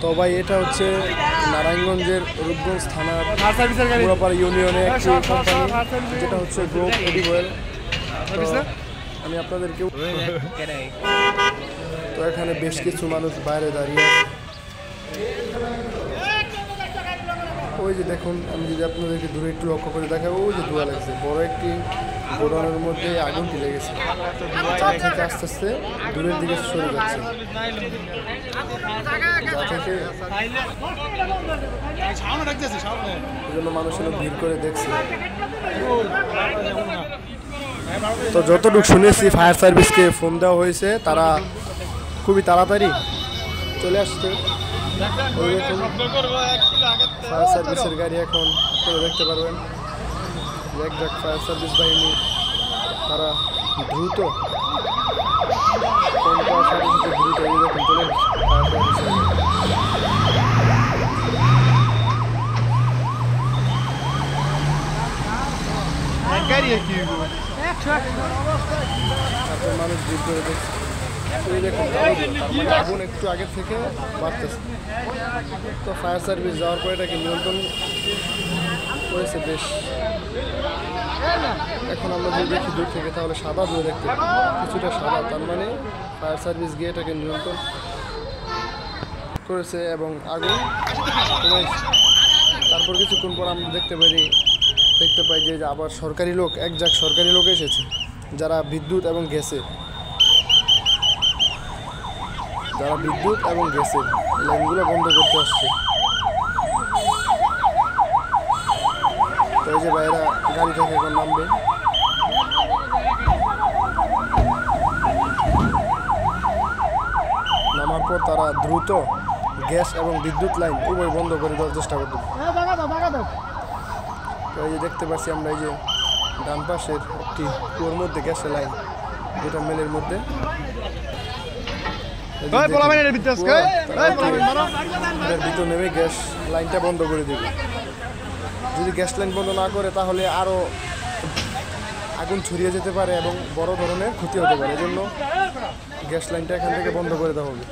তো ভাই এটা হচ্ছে নারায়ণগঞ্জের রূপগঞ্জ থানার পুরাপাড়া ইউনিয়নে একটি কোম্পানি যেটা হচ্ছে গ্রোভ এডিবয়েল। আমি আপনাদেরকে তো এখানে বেশ কিছু মানুষ বাইরে দাঁড়িয়ে ওই যে দেখুন, আমি যদি আপনাদেরকে দূরে একটু লক্ষ্য করে দেখাবো, ওই যে ধোঁয়া লাগছে, বড় একটি গোডাউনের মধ্যে আগুনটি লেগেছে, আস্তে আস্তে দূরের দিকে সরে যাচ্ছে, এই জন্য মানুষ ভিড় করে দেখছে। তো যতটুকু শুনেছি ফায়ার সার্ভিসকে ফোন দেওয়া হয়েছে, তারা খুবই তাড়াতাড়ি চলে আসছে। ফায়ার সার্ভিসের গাড়ি এখন আপনারা দেখতে পারবেন, একজাক ফায়ার সার্ভিস বাহিনী তারা দ্রুত ফোন করার সাথে সাথে দ্রুত এই দেখুন চলে ফায়ার সার্ভিসের মানুষ ভিড় করে দেখছে। এই দেখুন আগুন একটু আগের থেকে বাড়তেছে। তো ফায়ার সার্ভিস যাওয়ার পরে এটাকে নিয়ন্ত্রণ করেছে বেশ। এখন আমরা যদি দেখি দূর থেকে তাহলে সাদা ধুয়ে দেখতে পাই, কিছুটা সাদা, তার মানে ফায়ার সার্ভিস গিয়ে এটাকে নিয়ন্ত্রণ করেছে এবং আগুন কমেছে। তারপর কিছুক্ষণ পর আমরা দেখতে পাই যে আবার সরকারি লোক সরকারি লোক এসেছে, যারা বিদ্যুৎ এবং গ্যাসের লাইনগুলো বন্ধ করতে আসছে। তো এই যে ভাইরা গাড়ি থেকে এখন নামবে। নামার পর তারা দ্রুত গ্যাস এবং বিদ্যুৎ লাইন উভয় বন্ধ করে দেওয়ার চেষ্টা করতে। তো এই যে দেখতে পাচ্ছি আমরা, এই যে ডান পাশের একটি কুয়োর মধ্যে গ্যাসের লাইন, যেটা মেলের মধ্যে ভিতর নেমে গ্যাস লাইনটা বন্ধ করে দেবে। যদি গ্যাস লাইন বন্ধ না করে তাহলে আরও আগুন ছড়িয়ে যেতে পারে এবং বড় ধরনের ক্ষতি হতে পারে। এজন্য গ্যাস লাইনটা এখান থেকে বন্ধ করে দেওয়া হবে।